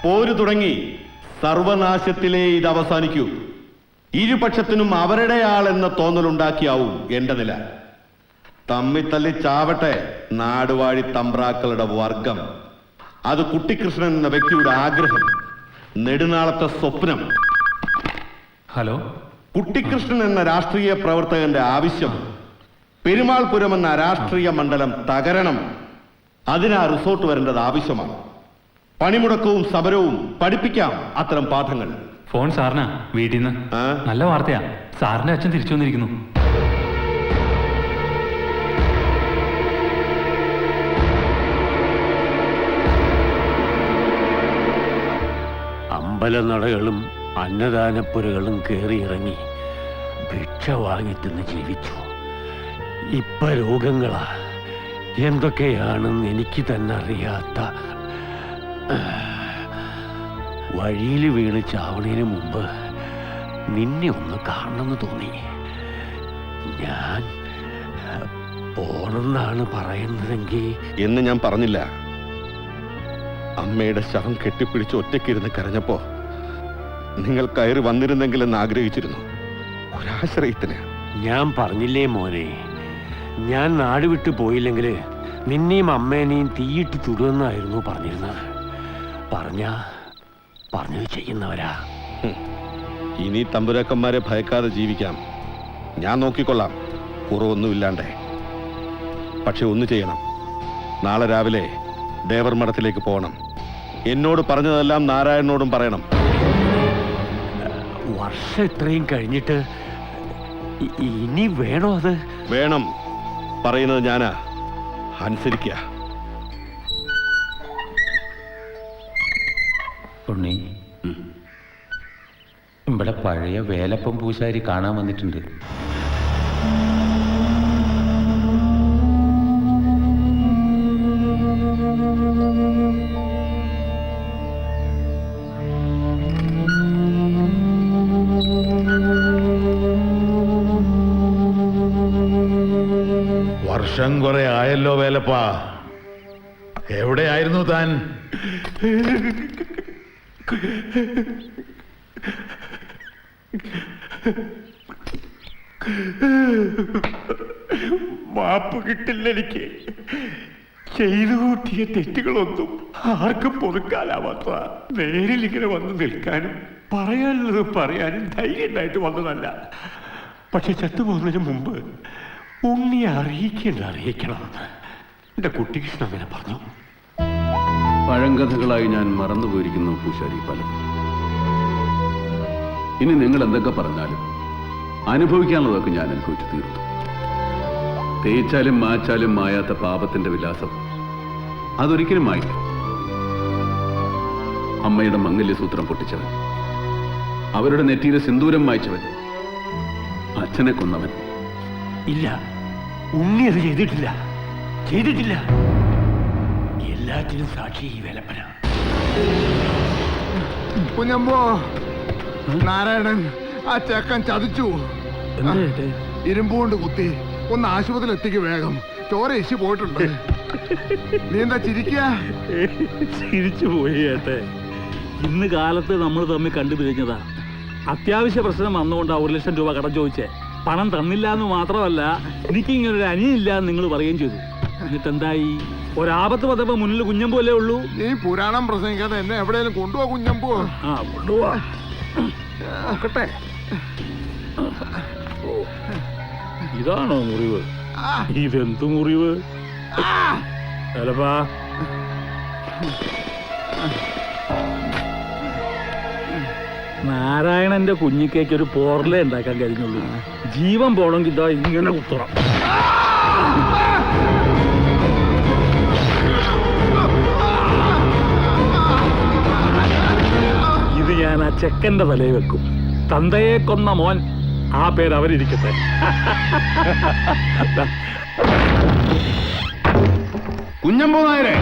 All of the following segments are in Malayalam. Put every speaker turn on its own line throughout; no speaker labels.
പോരു തുടങ്ങി. സർവനാശത്തിലേ ഇത് അവസാനിക്കൂ. ഇരുപക്ഷത്തിനും അവരുടെ ആളെന്ന തോന്നലുണ്ടാക്കിയാവും എന്റെ നില. തമ്മിത്തല്ലി ചാവട്ടെ നാടുവാഴി തമ്പ്രാക്കളുടെ വർഗം. അത് കുട്ടിക്കൃഷ്ണൻ എന്ന വ്യക്തിയുടെ ആഗ്രഹം, നെടുനാളത്തെ സ്വപ്നം.
ഹലോ.
കുട്ടിക്കൃഷ്ണൻ എന്ന രാഷ്ട്രീയ പ്രവർത്തകന്റെ ആവശ്യം പെരുമാൾപുരം എന്ന രാഷ്ട്രീയ മണ്ഡലം തകരണം. അതിനാ റിസോർട്ട് വരേണ്ടത് ആവശ്യമാണ്. പണിമുടക്കവും സമരവും പഠിപ്പിക്കാം അത്തരം പാഠങ്ങൾ.
ഫോൺ സാറിനാ വീട്ടിൽ നിന്ന്. നല്ല വാർത്തയാ, സാറിന്റെ അച്ഛൻ തിരിച്ചു വന്നിരിക്കുന്നു.
അമ്പലനടകളും അന്നദാനപ്പുരകളും കയറിയിറങ്ങി ഭിക്ഷ വാങ്ങിത്തിന്ന് ജീവിച്ചു. ഇപ്പൊ രോഗങ്ങളാ, എന്തൊക്കെയാണെന്ന് എനിക്ക് തന്നെ അറിയാത്ത. വഴിയിൽ വീണ് ചാവണേന് മുമ്പ് നിന്നെ ഒന്ന് കാണണമെന്ന് തോന്നി. ഞാൻ പോണെന്നാണ് പറയുന്നതെങ്കിൽ
എന്ന് ഞാൻ പറഞ്ഞില്ല. അമ്മയുടെ ശവം കെട്ടിപ്പിടിച്ച് ഒറ്റയ്ക്കിരുന്ന് കരഞ്ഞപ്പോ നിങ്ങൾ കയറി വന്നിരുന്നെങ്കിലെന്ന് ആഗ്രഹിച്ചിരുന്നു. ഒരാശ്രയത്തിന്.
ഞാൻ പറഞ്ഞില്ലേ മോനെ, ഞാൻ നാട് വിട്ടു പോയില്ലെങ്കിൽ നിന്നെയും അമ്മേനെയും തീയിട്ട് ചുടുമെന്നായിരുന്നു പറഞ്ഞിരുന്നത്. പറഞ്ഞത് ചെയ്യുന്നവരാ.
ഇനി തമ്പുരാക്കന്മാരെ ഭയക്കാതെ ജീവിക്കാം. ഞാൻ നോക്കിക്കൊള്ളാം, കുറവൊന്നുമില്ലാണ്ടേ. പക്ഷെ ഒന്ന് ചെയ്യണം. നാളെ രാവിലെ ദേവർ മഠത്തിലേക്ക് പോകണം. എന്നോട് പറഞ്ഞതെല്ലാം നാരായണനോടും പറയണം.
വർഷം ഇത്രയും കഴിഞ്ഞിട്ട് ഇനി വേണോ? അത്
വേണം. പറയുന്നത് ഞാനാ, അനുസരിക്കുക.
ഉണ്ണി, ഇവിടെ പഴയ വേലപ്പം പൂശാരി കാണാൻ വന്നിട്ടുണ്ട്.
വർഷം കുറെ ആയല്ലോ വേലപ്പാ, എവിടെയായിരുന്നു താൻ?
മാപ്പ് കിട്ടില്ല എനിക്ക്. ചെയ്തു കൂട്ടിയ തെറ്റുകളൊന്നും ആർക്കും പൊറുക്കാനാവാത്ത. നേരിൽ ഇങ്ങനെ വന്ന് നിൽക്കാനും പറയാനുള്ളത് പറയാനും ധൈര്യം ഉണ്ടായിട്ട് വന്നതല്ല. പക്ഷെ ചത്തുപോകുന്നതിന് മുമ്പ് ഉണ്ണിയെ അറിയിക്കണം. എന്റെ കുട്ടികൃഷ്ണൻ അങ്ങനെ പറഞ്ഞു.
പഴങ്കഥകളായി ഞാൻ മറന്നുപോയിരിക്കുന്നു പൂശാരി പലതും. ഇനി നിങ്ങൾ എന്തൊക്കെ പറഞ്ഞാലും അനുഭവിക്കാനുള്ളതൊക്കെ ഞാൻ അനുഭവിച്ചു തീർത്തു. തേച്ചാലും മാച്ചാലും മായാത്ത പാപത്തിന്റെ വിലാസം അതൊരിക്കലും മായില്ല. അമ്മയുടെ മംഗല്യസൂത്രം പൊട്ടിച്ചവൻ, അവരുടെ നെറ്റിയിലെ സിന്ദൂരം മായ്ച്ചവൻ, അച്ഛനെ കൊന്നവൻ.
ഇല്ല, ഉണ്ണി അത് ചെയ്തിട്ടില്ല. എല്ലാറ്റിനും സാക്ഷി ഈ വേലപ്പന.
കുഞ്ഞമ്പോ, നാരായണൻ ആ ചെക്കൻ ചതിച്ചു. ഇരുമ്പുകൊണ്ട് കുത്തി ഒന്ന് ആശുപത്രിയിൽ എത്തിക്ക് വേഗം. ചോര ഇശി പോയിട്ടുണ്ട്. നീ എന്താ
ചിരിച്ചു പോയി ഏട്ടെ. ഇന്ന് കാലത്ത് നമ്മൾ തമ്മിൽ കണ്ടുപിരിഞ്ഞതാ. അത്യാവശ്യ പ്രശ്നം വന്നുകൊണ്ട് 1 ലക്ഷം രൂപ കടം ചോദിച്ചേ. പണം തന്നില്ല എന്ന് മാത്രമല്ല, എനിക്കിങ്ങനൊരു അനിയില്ല എന്ന് നിങ്ങൾ പറയുകയും ചെയ്തു. എന്നിട്ടെന്തായി? ഒരാപത്ത് പതപ്പോ മുന്നിൽ കുഞ്ഞമ്പൂല്ലേ ഉള്ളൂ.
നീ പുരാണം പ്രസംഗിക്കാതെ എന്നെ എവിടെയെങ്കിലും കൊണ്ടുപോവാ കുഞ്ഞമ്പൂ.
കൊണ്ടുപോവാ. നോക്കട്ടെ, ഇതാണോ മുറിവ്? ഇതെന്ത് മുറിവ്? ചിലപ്പാ നാരായണന്റെ കുഞ്ഞിക്കേക്ക് ഒരു പോർലേ ഉണ്ടാക്കാൻ കഴിഞ്ഞുള്ളൂ. ജീവൻ പോണെങ്കിൽ ഇതാ ഇങ്ങനെ കുത്തണം. ഇത് ഞാൻ ആ ചെക്കന്റെ തലയിൽ വെക്കും. തന്തയെ കൊന്ന മോൻ, ആ പേര് അവരിരിക്കട്ടെ.
കുഞ്ഞമ്പൂ നായരെ,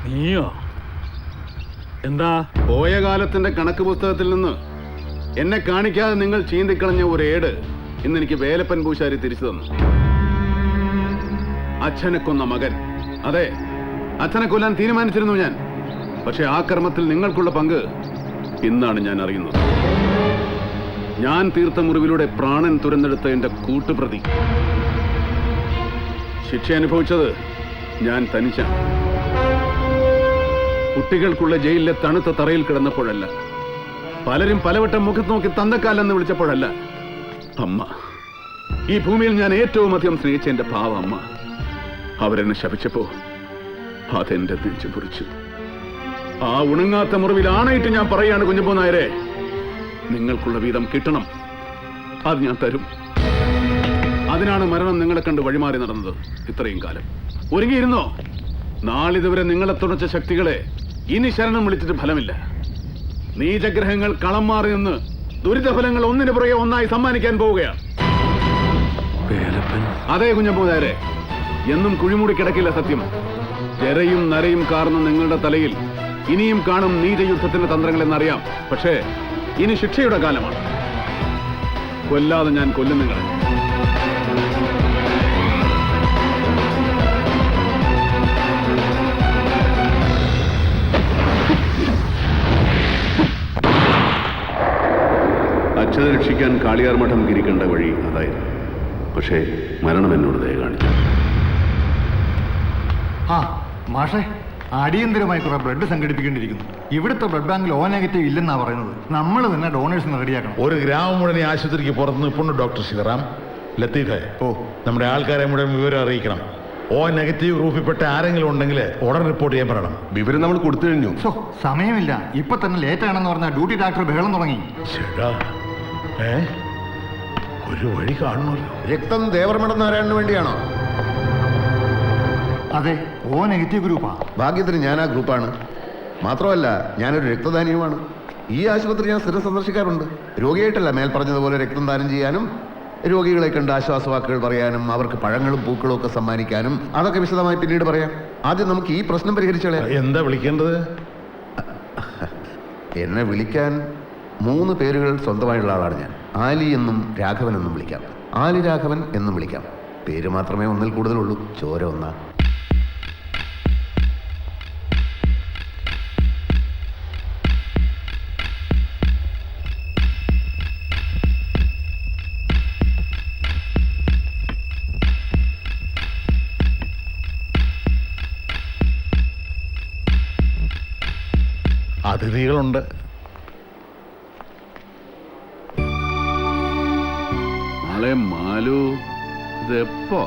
നീയോ? എന്താ?
പോയ
പോയ കാലത്തിന്റെ കണക്ക് പുസ്തകത്തിൽ നിന്ന് എന്നെ കാണിക്കാതെ നിങ്ങൾ ചീന്തിക്കളഞ്ഞ ഒരു ഏട് ഇന്നെനിക്ക് വേലപ്പൻ പൂശാരി തിരിച്ചു തന്നു. അച്ഛനെ കൊന്ന മകൻ. അതെ, അച്ഛനെ കൊല്ലാൻ തീരുമാനിച്ചിരുന്നു ഞാൻ. പക്ഷെ ആ കർമ്മത്തിൽ നിങ്ങൾക്കുള്ള പങ്ക് ഇന്നാണ് ഞാൻ അറിയുന്നത്. ഞാൻ തീർത്ത മുറിവിലൂടെ പ്രാണൻ തുരന്നെടുത്ത എന്റെ കൂട്ടുപ്രതി ശിക്ഷ അനുഭവിച്ചത് ഞാൻ തനിച്ചാണ്. കുട്ടികൾക്കുള്ള ജയിലിലെ തണുത്ത തറയിൽ കിടന്നപ്പോഴല്ല, പലരും പലവട്ടം മുഖത്ത് നോക്കി തന്തക്കാലെന്ന് വിളിച്ചപ്പോഴല്ല, അമ്മ, ഈ ഭൂമിയിൽ ഞാൻ ഏറ്റവും അധികം സ്നേഹിച്ച എന്റെ പാവ അമ്മ, അവരെന്നെ ശപിച്ചപ്പോ അതെന്റെ തിരിച്ചു പൊറിച്ചു. ആ ഉണങ്ങാത്ത മുറിവിൽ ആണയിട്ട് ഞാൻ പറയാണ്, കുഞ്ഞപ്പോ നായരെ, നിങ്ങൾക്കുള്ള വീതം കിട്ടണം. അത് ഞാൻ തരും. അതിനാണ് മരണം നിങ്ങളെ കണ്ട് വഴിമാറി നടന്നത് ഇത്രയും കാലം. ഒരുങ്ങിയിരുന്നോ? നാളിതുവരെ നിങ്ങളെ തുണച്ച ശക്തികളെ ഇനി ശരണം വിളിച്ചിട്ട് ഫലമില്ല. നീചഗ്രഹങ്ങൾ കളം മാറി നിന്ന് ദുരിതഫലങ്ങൾ ഒന്നിനു പുറകെ ഒന്നായി സമ്മാനിക്കാൻ പോവുകയാണ്. അതെ കുഞ്ഞപ്പൂതാരെ, എന്നും കുഴിമൂടി കിടക്കില്ല സത്യം. ജരയും നരയും കാർന്ന നിങ്ങളുടെ തലയിൽ ഇനിയും കാണും നീചയുദ്ധത്തിന്റെ തന്ത്രങ്ങൾ എന്നറിയാം. പക്ഷേ ഇനി ശിക്ഷയുടെ കാലമാണ്. കൊല്ലാതെ ഞാൻ കൊല്ലും നിങ്ങളെ. അച്ഛനെ രക്ഷിക്കാൻ കാളിയാർ മഠം ഗിരിക്കണ്ട വഴി അതായിരുന്നു. പക്ഷേ മരണം എന്നോട് ദയ കാണിച്ചു.
ആ മാഷേ, അടിയന്തരമായി കുറെ ബ്ലഡ് സംഘടിപ്പിക്കേണ്ടിയിരിക്കുന്നു. ഇവിടുത്തെ ബ്ലഡ് ബാങ്കിൽ O നെഗറ്റീവ് ഇല്ലെന്നാ പറയുന്നത്. നമ്മൾ തന്നെ ഡോണേഴ്സിന് റെഡിയാക്കണം.
ഒരു ഗ്രാമം മുഴുവൻ ഈ ആശുപത്രിക്ക് പുറത്ത് നിൽപ്പുണ്ട് ഡോക്ടർ ശിവറാം. ലത്തീഫെ, നമ്മുടെ ആൾക്കാരെ മുഴുവൻ വിവരം അറിയിക്കണം. O നെഗറ്റീവ് ഗ്രൂപ്പിൽപ്പെട്ട ആരെങ്കിലും ഉണ്ടെങ്കിൽ ഉടൻ റിപ്പോർട്ട് ചെയ്യാൻ പറയണം.
വിവരം നമ്മൾ കൊടുത്തു കഴിഞ്ഞു.
സമയമില്ല. ഇപ്പൊ തന്നെ ലേറ്റ് ആണെന്ന് പറഞ്ഞാൽ ഡ്യൂട്ടി ഡോക്ടർ ബഹളം തുടങ്ങി.
ചേടാ, ഒരു വഴി കാണണമല്ലോ.
രക്തം ദേവർമഠം നാരായണന് വേണ്ടിയാണോ?
അതെ, O നെഗറ്റീവ് ഗ്രൂപ്പാ.
ഭാഗ്യത്തിന് ഞാൻ ആ ഗ്രൂപ്പാണ്. മാത്രമല്ല, ഞാനൊരു രക്തദാനിയുമാണ്. ഈ ആശുപത്രി ഞാൻ സ്ഥിരം സന്ദർശിക്കാറുണ്ട്. രോഗിയായിട്ടല്ല, മേൽ പറഞ്ഞതുപോലെ രക്തം ദാനം ചെയ്യാനും രോഗികളെ കണ്ട് ആശ്വാസവാക്കുകൾ പറയാനും അവർക്ക് പഴങ്ങളും പൂക്കളും ഒക്കെ സമ്മാനിക്കാനും. അതൊക്കെ വിശദമായി പിന്നീട് പറയാം. ആദ്യം നമുക്ക് ഈ പ്രശ്നം പരിഹരിച്ചോളാം.
എന്താ വിളിക്കേണ്ടത്?
എന്നെ വിളിക്കാൻ 3 പേരുകൾ സ്വന്തമായുള്ള ആളാണ് ഞാൻ. ആലി എന്നും രാഘവൻ എന്നും വിളിക്കാം. ആലി രാഘവൻ എന്നും വിളിക്കാം. പേര് മാത്രമേ ഒന്നിൽ കൂടുതലുള്ളൂ. ചോര ഒന്നാ.
അതിഥികളുണ്ട്.
നാളെ മാലു ഇതെപ്പോ?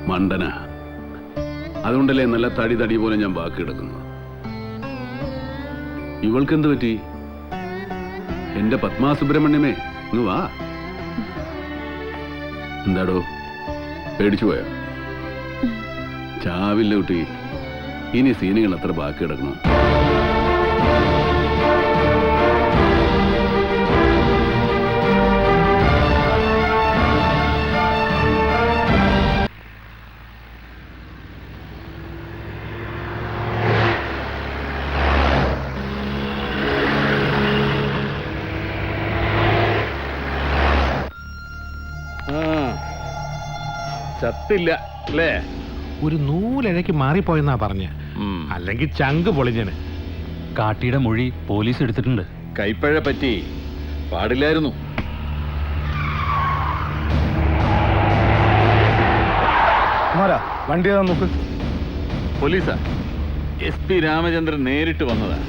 മണ്ടന. അതുകൊണ്ടല്ലേ നല്ല തടി പോലെ ഞാൻ ബാക്കി കിടക്കുന്നത്. ഇവൾക്കെന്ത് പറ്റി? എന്റെ പത്മാ സുബ്രഹ്മണ്യമേ, ഇങ്ങ് വാ. എന്താടോ, പേടിച്ചു പോയോ? ചാവില്ല കുട്ടി. ഇനി സീനുകൾ അത്ര ബാക്കി കിടക്കണം.
ചത്തില്ല അല്ലേ?
ഒരു നൂലിഴയ്ക്ക് മാറിപ്പോയെന്നാ പറഞ്ഞ, അല്ലെങ്കിൽ ചങ്ക് പൊളിഞ്ഞന്.
കാട്ടിയുടെ മൊഴി പോലീസ് എടുത്തിട്ടുണ്ട്.
കൈപ്പഴ പറ്റി പാടില്ലായിരുന്നു.
വണ്ടി നോക്ക്.
പോലീസാ? SP രാമചന്ദ്രൻ നേരിട്ട് വന്നതാ.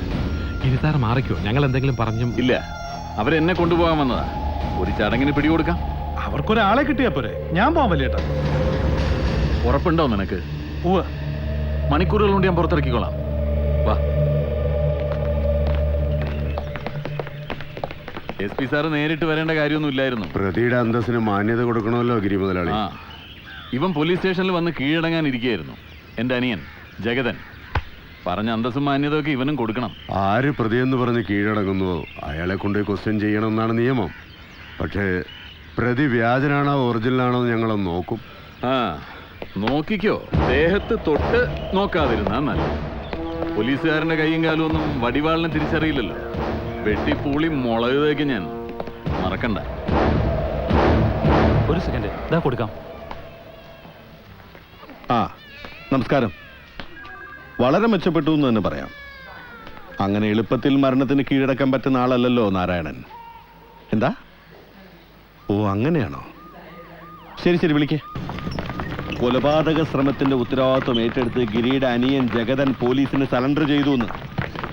ഇരുത്താറ് മാറിക്കോ, ഞങ്ങൾ എന്തെങ്കിലും പറഞ്ഞു?
ഇല്ല, അവരെന്നെ കൊണ്ടുപോകാൻ വന്നതാ. ഒരു ചടങ്ങിന് പിടികൊടുക്കാം.
അവർക്കൊരാളെ കിട്ടിയാ പോരെ, ഞാൻ പോവാൻ വലിയേട്ടാ.
ഉറപ്പുണ്ടോ നിനക്ക്? മണിക്കൂറുകൾ കൊണ്ട് ഞാൻ പുറത്തിറക്കിക്കോളാം. വാ. SP സാറ് നേരിട്ട് വരേണ്ട കാര്യമൊന്നും ഇല്ലായിരുന്നു.
പ്രതിയുടെ അന്തസ്സിന് മാന്യത കൊടുക്കണമല്ലോ ഗിരി മുതലാളി.
ആ, ഇവൻ പോലീസ് സ്റ്റേഷനിൽ വന്ന് കീഴടങ്ങാൻ ഇരിക്കുകയായിരുന്നു. എൻ്റെ അനിയൻ ജഗതൻ. പറഞ്ഞ അന്തസ്സും മാന്യതയൊക്കെ ഇവനും കൊടുക്കണം.
ആര് പ്രതിയെന്ന് പറഞ്ഞ് കീഴടങ്ങുന്നുവോ അയാളെ കൊണ്ട് ക്വസ്റ്റ്യൻ ചെയ്യണമെന്നാണ് നിയമം. പക്ഷേ പ്രതി വ്യാജനാണോ ഒറിജിനലാണോ ഞങ്ങളൊന്ന് നോക്കും.
ആ,
നോക്കിക്കോ, ദേഹത്ത് തൊട്ട് നോക്കാതിരുന്നാ നല്ല. പോലീസുകാരന്റെ കൈയും കാലും ഒന്നും വടിവാളിനെ തിരിച്ചറിയില്ലല്ലോ. വെട്ടിപ്പൂളി മുളക് തേക്ക് ഞാൻ, മറക്കണ്ട.
ഒരു സെക്കൻഡ്, ഇതാ കൊടുക്കാം.
ആ നമസ്കാരം. വളരെ മെച്ചപ്പെട്ടു എന്ന് തന്നെ പറയാം. അങ്ങനെ എളുപ്പത്തിൽ മരണത്തിന് കീഴടക്കാൻ പറ്റുന്ന ആളല്ലല്ലോ നാരായണൻ. എന്താ? ഓ അങ്ങനെയാണോ? ശരി ശരി, വിളിക്കേ. കൊലപാതക ശ്രമത്തിന്റെ ഉത്തരവാദിത്വം ഏറ്റെടുത്ത് ഗിരിയുടെ അനിയൻ ജഗതൻ പോലീസിന് സറണ്ടർ ചെയ്തു എന്ന്.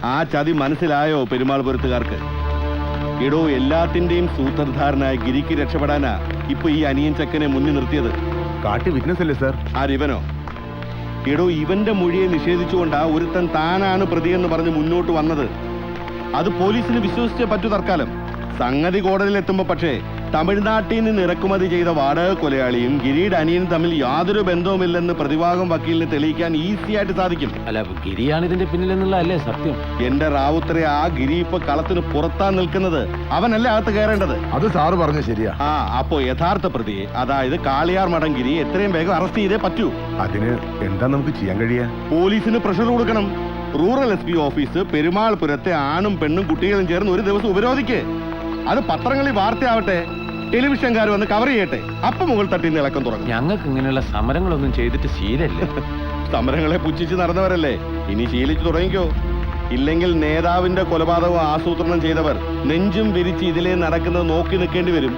ആ ചതി മനസ്സിലായോ പെരുമാൾപുരത്തുകാർക്ക്? എടോ, എല്ലാത്തിന്റെയും സൂത്രധാരനായ ഗിരിക്ക് രക്ഷപ്പെടാനാ ഇപ്പൊ ഈ അനിയൻ ചക്കനെ മുന്നിൽ നിർത്തിയത്.
കാട്ടി വിറ്റ്നസ് അല്ലേ സാർ?
ആരിവനോ? എടോ, ഇവന്റെ മൊഴിയെ നിഷേധിച്ചുകൊണ്ടാ ഒരുത്തൻ താനാണ് പ്രതിയെന്ന് പറഞ്ഞ് മുന്നോട്ട് വന്നത്. അത് പോലീസിന് വിശ്വസിച്ചേ പറ്റൂ തൽക്കാലം. സംഗതി കോടതിയിലെത്തുമ്പോ പക്ഷേ തമിഴ്നാട്ടിൽ നിന്ന് ഇറക്കുമതി ചെയ്ത വാടക കൊലയാളിയും ഗിരിയുടെ അനിയനും തമ്മിൽ യാതൊരു ബന്ധവുമില്ലെന്ന് പ്രതിഭാഗം വക്കീലിന് തെളിയിക്കാൻ ഈസി ആയിട്ട് സാധിക്കും.
അല്ല, ഗിരിയാണ് ഇതിന്റെ പിന്നിലെന്നുള്ള അല്ലേ സത്യം?
എന്റെ റാവുത്തരെ, ആ ഗിരി ഇപ്പൊ കളത്തിന് പുറത്താ നിൽക്കുന്നത്. അവനല്ലേ അകത്ത് കയറേണ്ടത്.
അത് സാറ് പറഞ്ഞ ശരിയാ.
ആ, അപ്പോ യഥാർത്ഥ പ്രതിയെ, അതായത് കാളിയാർ മഠം ഗിരി എത്രയും വേഗം അറസ്റ്റ് ചെയ്തേ പറ്റൂ.
അതിന് എന്താ നമുക്ക് ചെയ്യാൻ കഴിയാ?
പോലീസിന് പ്രഷർ കൊടുക്കണം. റൂറൽ SP ഓഫീസ് പെരുമാൾപുരത്തെ ആണും പെണ്ണും കുട്ടികളും ചേർന്ന് ഒരു ദിവസം ഉപരോധിക്ക്. അത് പത്രങ്ങളിൽ വാർത്തയാവട്ടെ, ടെലിവിഷൻകാർ വന്ന് കവർ ചെയ്യട്ടെ. അപ്പൊ മുകൾ തട്ടിൽ നിന്ന് ഇളക്കം തുടങ്ങും.
ഞങ്ങൾക്ക് ഇങ്ങനെയുള്ള സമരങ്ങളൊന്നും ചെയ്തിട്ട് ശീലല്ലേ.
സമരങ്ങളെ പുച്ഛിച്ച് നടന്നവരല്ലേ, ഇനി ശീലിച്ചു തുടങ്ങിക്കോ. ഇല്ലെങ്കിൽ നേതാവിന്റെ കൊലപാതകം ആസൂത്രണം ചെയ്തവർ നെഞ്ചും വിരിച്ച് ഇതിലേ നടക്കുന്നത് നോക്കി നിൽക്കേണ്ടി വരും.